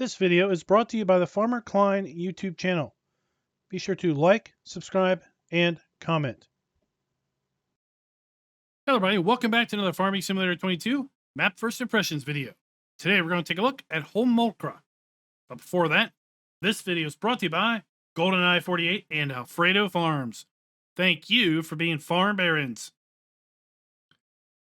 This video is brought to you by the Farmer Klein YouTube channel. Be sure to like, subscribe, and comment. Hello everybody, welcome back to another Farming Simulator 22 Map First Impressions video. Today we're going to take a look at Holmåkra. But before that, this video is brought to you by GoldenEye 48 and Alfredo Farms. Thank you for being farm barons.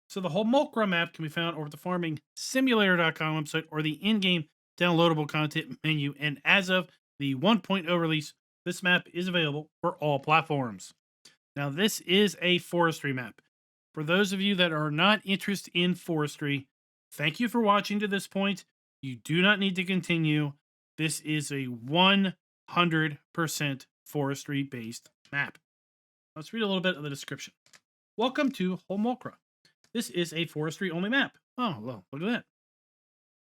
So the Holmåkra map can be found over at the farmingsimulator.com website or the in-game downloadable content menu, and as of the 1.0 release, this map is available for all platforms. Now this is a forestry map. For those of you that are not interested in forestry, thank you for watching to this point. You do not need to continue. This is a 100% forestry-based map. Let's read a little bit of the description. Welcome to Holmåkra. This is a forestry-only map. Oh, well, look at that.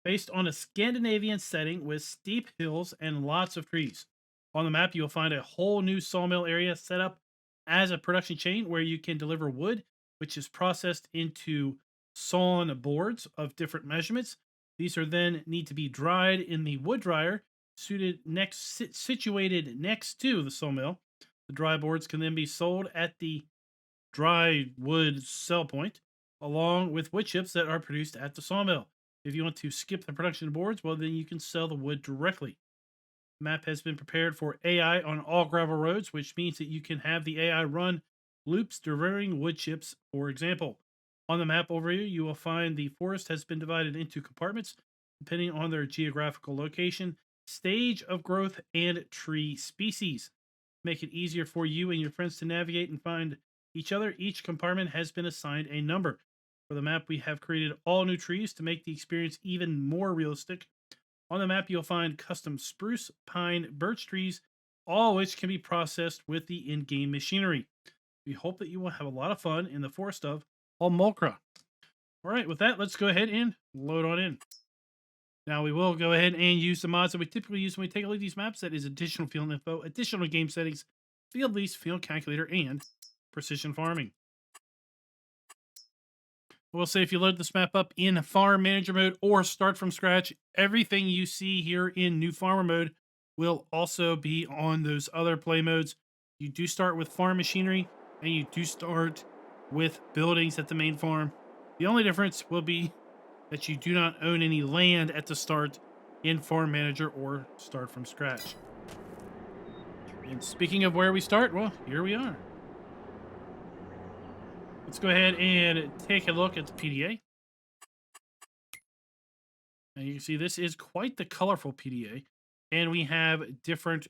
Based on a Scandinavian setting with steep hills and lots of trees. On the map, you'll find a whole new sawmill area set up as a production chain where you can deliver wood, which is processed into sawn boards of different measurements. These are then need to be dried in the wood dryer situated next to the sawmill. The dry boards can then be sold at the dry wood sell point, along with wood chips that are produced at the sawmill. If you want to skip the production of boards, well, then you can sell the wood directly. The map has been prepared for AI on all gravel roads, which means that you can have the AI run loops delivering wood chips, for example. On the map overview, you will find the forest has been divided into compartments depending on their geographical location, stage of growth, and tree species. Make it easier for you and your friends to navigate and find each other. Each compartment has been assigned a number. For the map, we have created all new trees to make the experience even more realistic. On the map, you'll find custom spruce, pine, birch trees, all which can be processed with the in-game machinery. We hope that you will have a lot of fun in the forest of Holmåkra. All right, with that, let's go ahead and load on in. Now, we will go ahead and use the mods that we typically use when we take a look at these maps. That is additional field info, additional game settings, field lease, field calculator, and precision farming. I will say if you load this map up in farm manager mode or start from scratch, everything you see here in new farmer mode will also be on those other play modes. You do start with farm machinery and you do start with buildings at the main farm. The only difference will be that you do not own any land at the start in farm manager or start from scratch. And speaking of where we start, well, here we are. Let's go ahead and take a look at the PDA. And you can see this is quite the colorful PDA. And we have different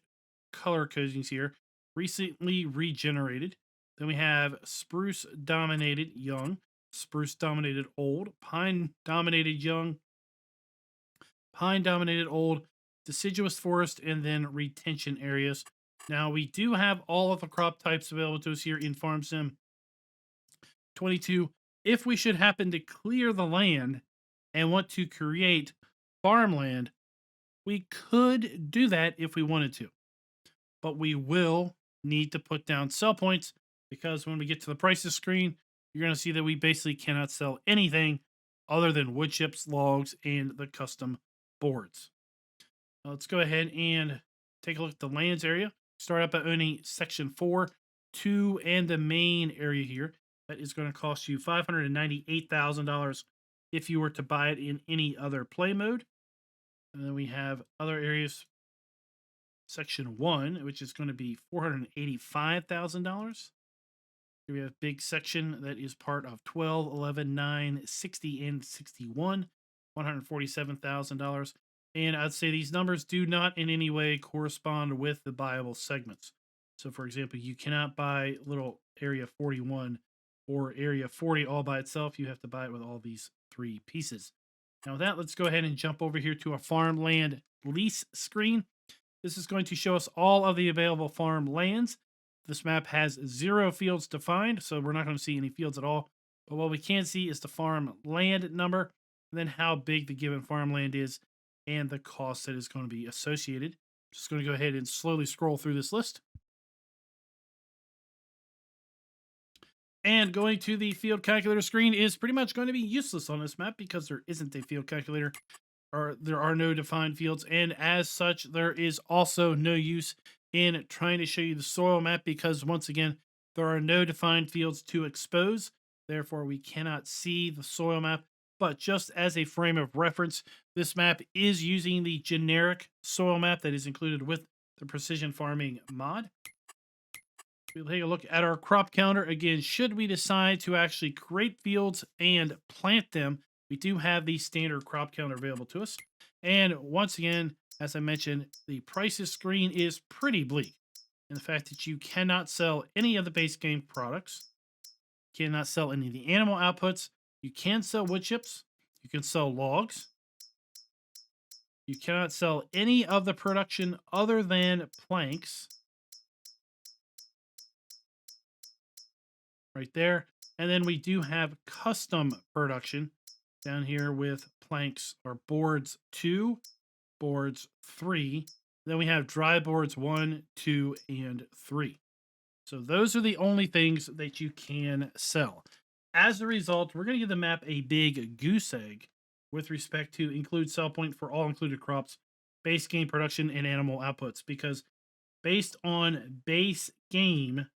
color codings here. Recently regenerated. Then we have spruce dominated young, spruce dominated old, pine dominated young, pine dominated old, deciduous forest, and then retention areas. Now we do have all of the crop types available to us here in Farm Sim 22. If we should happen to clear the land and want to create farmland, we could do that if we wanted to. But we will need to put down sell points because when we get to the prices screen, you're going to see that we basically cannot sell anything other than wood chips, logs, and the custom boards. Now let's go ahead and take a look at the lands area. Start out by owning section 4, 2, and the main area here. That is going to cost you $598,000 if you were to buy it in any other play mode. And then we have other areas. Section 1, which is going to be $485,000. Here we have a big section that is part of 12, 11, 9, 60, and 61, $147,000. And I'd say these numbers do not in any way correspond with the buyable segments. So, for example, you cannot buy little area 41 or area 40 all by itself. You have to buy it with all these three pieces. Now with that, let's go ahead and jump over here to our farmland lease screen. This is going to show us all of the available farm lands. This map has 0 fields defined, so we're not going to see any fields at all. But what we can see is the farm land number, and then how big the given farmland is, and the cost that is going to be associated. Just going to go ahead and slowly scroll through this list. And going to the field calculator screen is pretty much going to be useless on this map because there isn't a field calculator. there are no defined fields, and as such, there is also no use in trying to show you the soil map because once again, there are no defined fields to expose. Therefore, we cannot see the soil map. But just as a frame of reference, this map is using the generic soil map that is included with the Precision Farming mod. We'll take a look at our crop counter. Again, should we decide to actually create fields and plant them, we do have the standard crop counter available to us. And once again, as I mentioned, the prices screen is pretty bleak. And the fact that you cannot sell any of the base game products, cannot sell any of the animal outputs, you can sell wood chips, you can sell logs, you cannot sell any of the production other than planks. Right there. And then we do have custom production down here with planks or boards 2, boards 3. Then we have dry boards 1, 2, and 3. So those are the only things that you can sell. As a result, we're going to give the map a big goose egg with respect to include sell point for all included crops, base game production, and animal outputs. Because based on base game,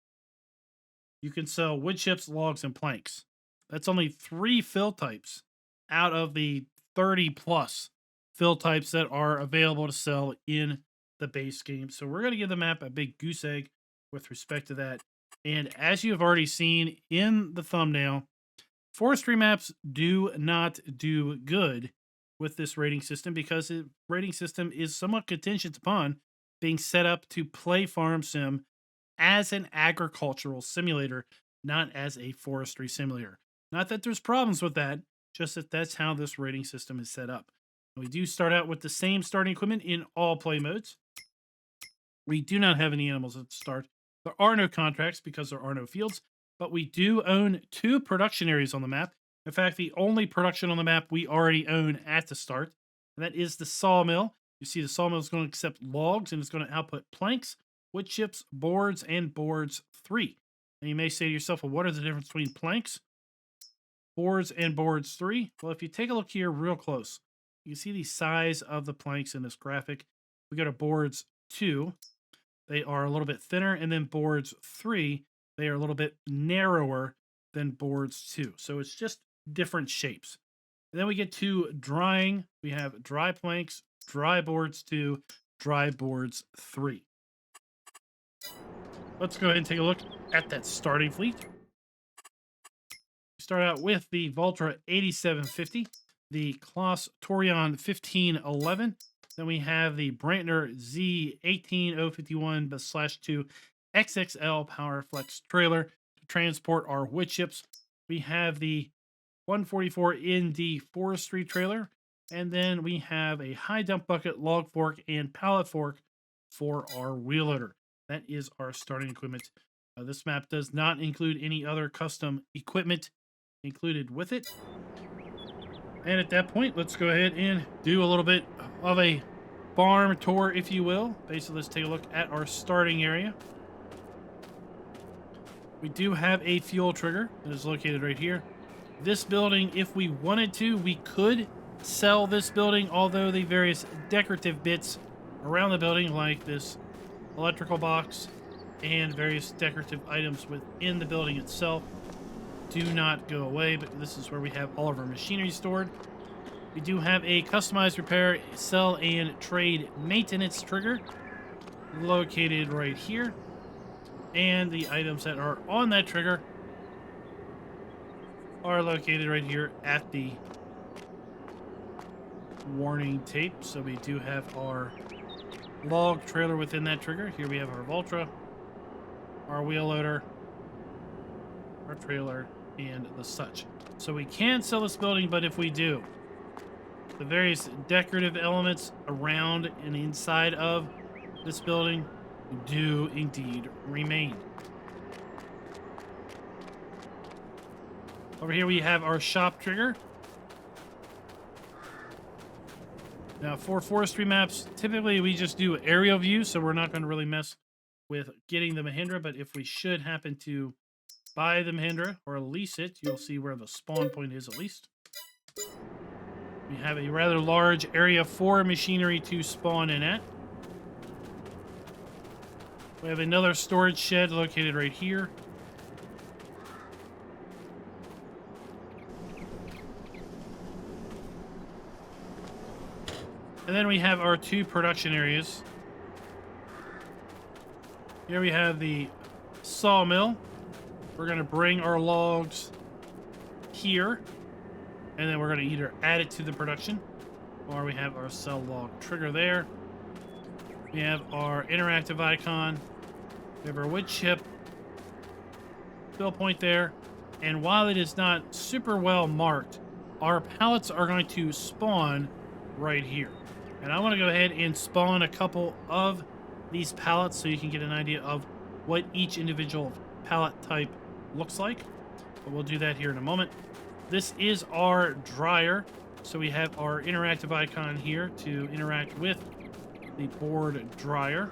you can sell wood chips, logs, and planks. That's only 3 fill types out of the 30 plus fill types that are available to sell in the base game. So we're going to give the map a big goose egg with respect to that. And as you have already seen in the thumbnail, forestry maps do not do good with this rating system because the rating system is somewhat contingent upon being set up to play farm sim as an agricultural simulator, not as a forestry simulator. Not that there's problems with that, just that that's how this rating system is set up. We do start out with the same starting equipment in all play modes. We do not have any animals at the start. There are no contracts because there are no fields, but we do own 2 production areas on the map. In fact, the only production on the map we already own at the start, and that is the sawmill. You see the sawmill is going to accept logs and it's going to output planks, wood chips, boards, and boards 3. And you may say to yourself, well, what are the difference between planks, boards, and boards 3? Well, if you take a look here real close, you can see the size of the planks in this graphic. We go to boards 2. They are a little bit thinner, and then boards 3, they are a little bit narrower than boards 2. So it's just different shapes. And then we get to drying. We have dry planks, dry boards 2, dry boards 3. Let's go ahead and take a look at that starting fleet. We start out with the Valtra 8750, the Klaus Torion 1511. Then we have the Brantner Z18051/2 XXL Power Flex trailer to transport our wood chips. We have the 144 ND forestry trailer. And then we have a high dump bucket, log fork, and pallet fork for our wheel loader. That is our starting equipment. This map does not include any other custom equipment included with it. And at that point, let's go ahead and do a little bit of a farm tour, if you will. Basically, let's take a look at our starting area. We do have a fuel trigger that is located right here. This building, if we wanted to, we could sell this building, although the various decorative bits around the building, like this electrical box and various decorative items within the building itself, do not go away. But this is where we have all of our machinery stored. We do have a customized repair, sell, and trade maintenance trigger located right here. And the items that are on that trigger are located right here at the warning tape. So we do have our log trailer within that trigger. Here we have our Valtra, our wheel loader, our trailer, and the such. So we can sell this building, but if we do, the various decorative elements around and inside of this building do indeed remain. Over here we have our shop trigger. Now for forestry maps, typically we just do aerial view, so we're not going to really mess with getting the Mahindra, but if we should happen to buy the Mahindra or lease it, you'll see where the spawn point is at least. We have a rather large area for machinery to spawn in at. We have another storage shed located right here. And then we have our two production areas. Here we have the sawmill. We're going to bring our logs here. And then we're going to either add it to the production, or we have our cell log trigger there. We have our interactive icon. We have our wood chip fill point there. And while it is not super well marked, our pallets are going to spawn right here. And I want to go ahead and spawn a couple of these pallets so you can get an idea of what each individual pallet type looks like. But we'll do that here in a moment. This is our dryer. So we have our interactive icon here to interact with the board dryer.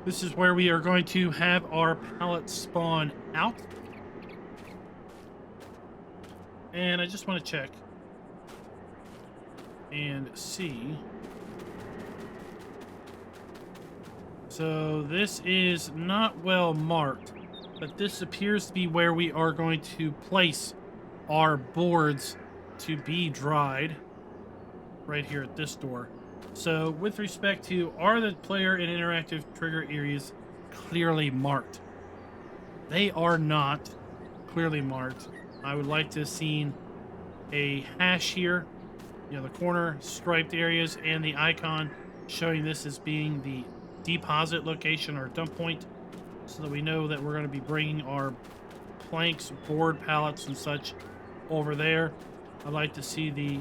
This is where we are going to have our pallet spawn out. And I just want to check and see. So this is not well marked, but this appears to be where we are going to place our boards to be dried right here at this door. So with respect to, are the player and interactive trigger areas clearly marked? They are not clearly marked. I would like to have seen a hash here, you know, the corner striped areas and the icon showing this as being the deposit location or dump point, so that we know that we're going to be bringing our planks, board pallets and such over there. I'd like to see the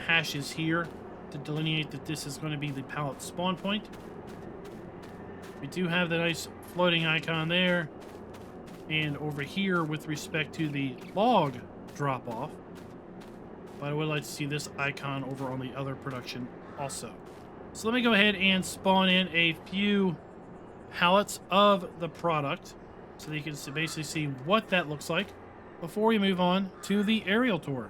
hashes here to delineate that this is going to be the pallet spawn point. We do have the nice floating icon there. And over here with respect to the log drop off. But I would like to see this icon over on the other production also. So let me go ahead and spawn in a few pallets of the product so that you can basically see what that looks like before we move on to the aerial tour.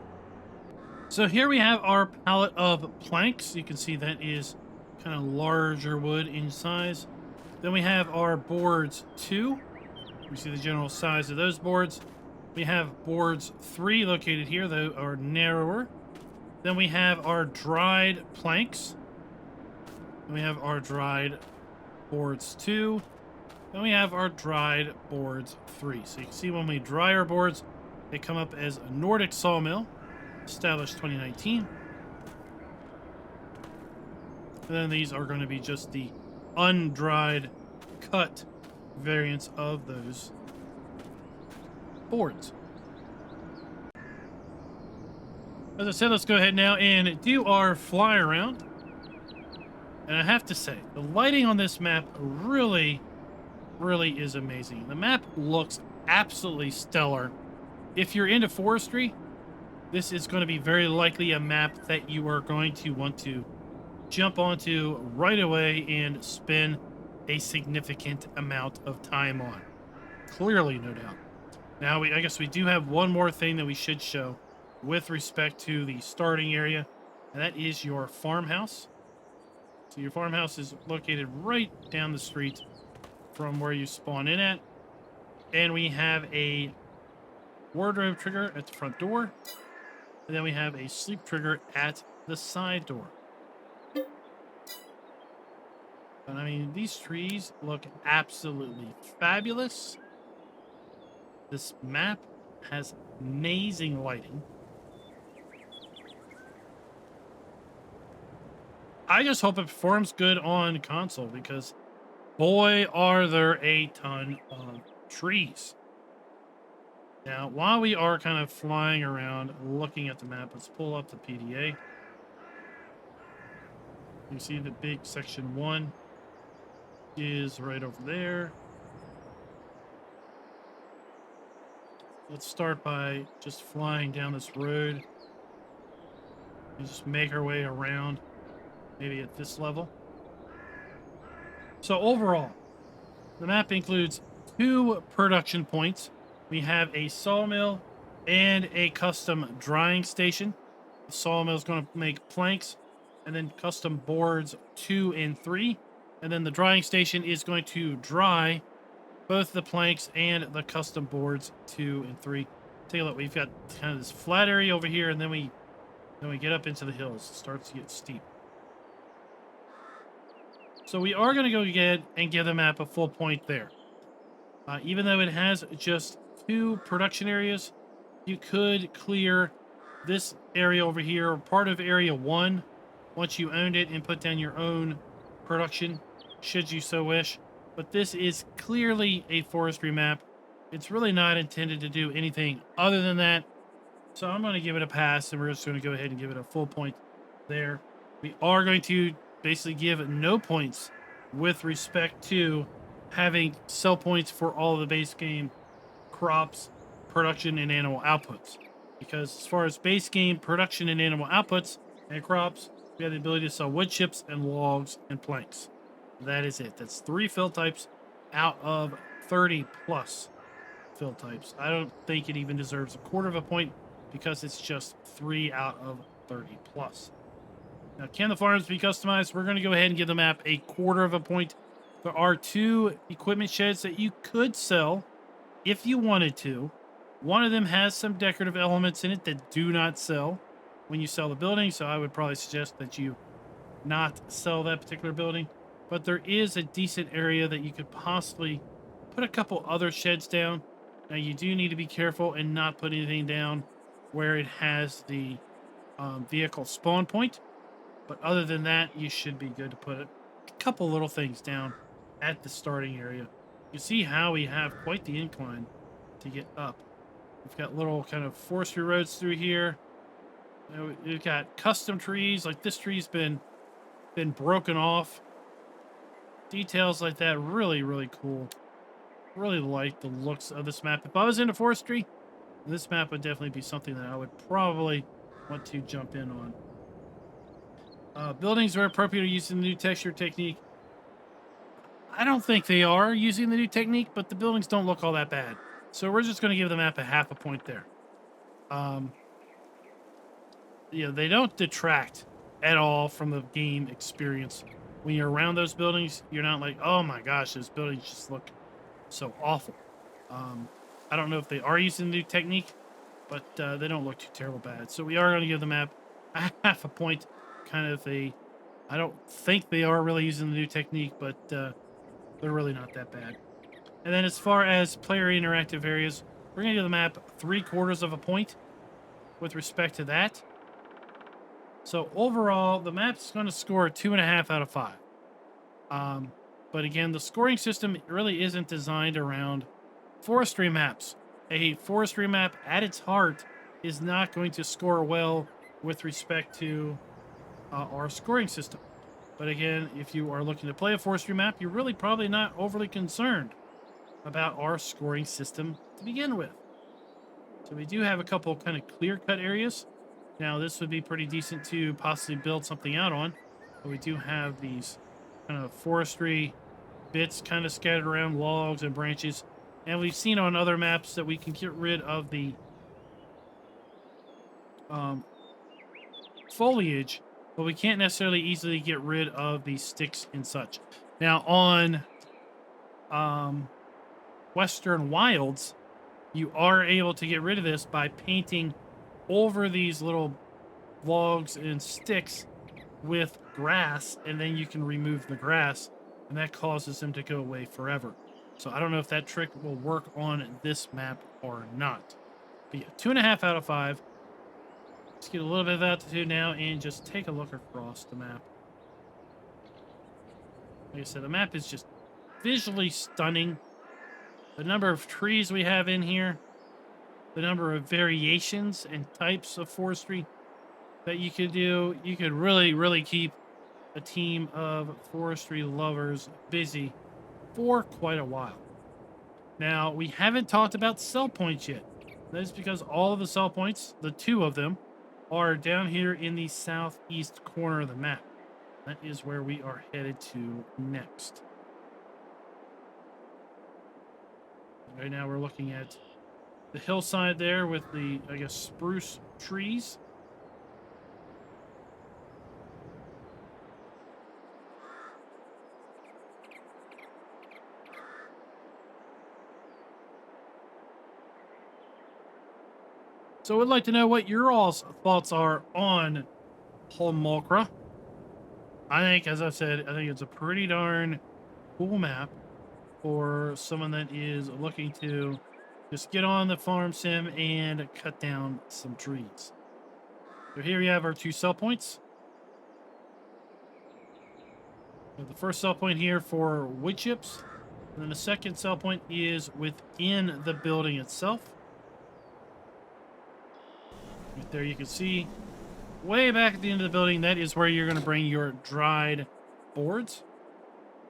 So here we have our pallet of planks. You can see that is kind of larger wood in size. Then we have our boards 2. You see the general size of those boards. We have boards 3 located here, that are narrower. Then we have our dried planks. Then we have our dried boards 2. Then we have our dried boards 3. So you can see when we dry our boards, they come up as a Nordic sawmill, established 2019. And then these are going to be just the undried cut variants of those boards. As I said, let's go ahead now and do our fly around. And I have to say, the lighting on this map really is amazing. The map looks absolutely stellar. If you're into forestry, this is going to be very likely a map that you are going to want to jump onto right away and spend a significant amount of time on. Clearly, no doubt. Now, I guess we do have one more thing that we should show with respect to the starting area, and that is your farmhouse. So your farmhouse is located right down the street from where you spawn in at. And we have a wardrobe trigger at the front door. And then we have a sleep trigger at the side door. But I mean, these trees look absolutely fabulous. This map has amazing lighting. I just hope it performs good on console, because boy, are there a ton of trees. Now, while we are kind of flying around looking at the map, let's pull up the PDA. You see the big section 1 is right over there. Let's start by just flying down this road and just make our way around, maybe at this level. So overall, the map includes 2 production points. We have a sawmill and a custom drying station. The sawmill is going to make planks, and then custom boards 2 and 3. And then the drying station is going to dry both the planks and the custom boards 2 and 3. Take a look. We've got kind of this flat area over here, and then we get up into the hills. It starts to get steep. So we are going to go ahead and give the map a full point there. Even though it has just 2 production areas, you could clear this area over here, part of area 1, once you owned it, and put down your own production, should you so wish. But this is clearly a forestry map. It's really not intended to do anything other than that. So I'm going to give it a pass, and we're just going to go ahead and give it a full point there. We are going to basically give no points with respect to having sell points for all of the base game crops, production, and animal outputs. Because as far as base game production and animal outputs and crops, we have the ability to sell wood chips and logs and planks. That is it. That's 3 fill types out of 30 plus fill types. I don't think it even deserves a quarter of a point because it's just 3 out of 30 plus. Now, can the farms be customized? We're going to go ahead and give the map a quarter of a point. There are 2 equipment sheds that you could sell if you wanted to. One of them has some decorative elements in it that do not sell when you sell the building, so I would probably suggest that you not sell that particular building. But there is a decent area that you could possibly put a couple other sheds down. Now, you do need to be careful and not put anything down where it has the vehicle spawn point. But other than that, you should be good to put a couple little things down at the starting area. You see how we have quite the incline to get up. We've got little kind of forestry roads through here. We've got custom trees, like this tree's been broken off. Details like that, really, really cool. Really like the looks of this map. If I was into forestry, this map would definitely be something that I would probably want to jump in on. Buildings are appropriate using the new texture technique. I don't think they are using the new technique, but the buildings don't look all that bad. So we're just going to give the map a half a point there. They don't detract at all from the game experience. When you're around those buildings, you're not like, oh my gosh, those buildings just look so awful. I don't know if they are using the new technique, but they don't look too terrible bad. So we are going to give the map a half a point. Kind of I don't think they are really using the new technique, but they're really not that bad. And then as far as player interactive areas, we're going to give the map 3/4 of a point with respect to that. So overall, the map's going to score 2.5 out of 5. But again, the scoring system really isn't designed around forestry maps. A forestry map at its heart is not going to score well with respect to our scoring system. But again, if you are looking to play a forestry map, you're really probably not overly concerned about our scoring system to begin with. So we do have a couple kind of clear-cut areas. Now, this would be pretty decent to possibly build something out on. But we do have these kind of forestry bits kind of scattered around, logs and branches. And we've seen on other maps that we can get rid of the foliage, but we can't necessarily easily get rid of the sticks and such. Now, on Western Wilds, you are able to get rid of this by painting over these little logs and sticks with grass, and then you can remove the grass, and that causes them to go away forever. So I don't know if that trick will work on this map or not. But yeah, 2.5 out of 5. Let's get a little bit of altitude now and just take a look across the map. Like I said, the map is just visually stunning. The number of trees we have in here, the number of variations and types of forestry that you could do, you could really, really keep a team of forestry lovers busy for quite a while. Now, we haven't talked about sell points yet. That is because all of the sell points, the 2 of them, are down here in the southeast corner of the map. That is where we are headed to next. Right now we're looking at the hillside there with the, I guess, spruce trees. So I'd like to know what your all's thoughts are on Holmåkra. I think, as I said, I think it's a pretty darn cool map for someone that is looking to just get on the farm sim and cut down some trees. So here we have our 2 sell points. We have the first sell point here for wood chips, and then the second sell point is within the building itself. Right there you can see, way back at the end of the building, that is where you're going to bring your dried boards.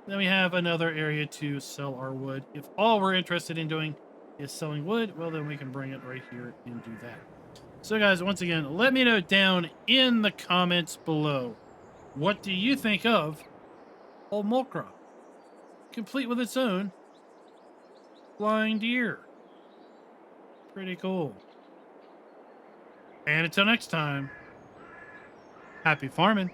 Then we have another area to sell our wood. If all we're interested in doing is selling wood, well, then we can bring it right here and do that. So guys, once again, let me know down in the comments below, what do you think of Holmåkra, complete with its own flying deer? Pretty cool. And until next time, happy farming.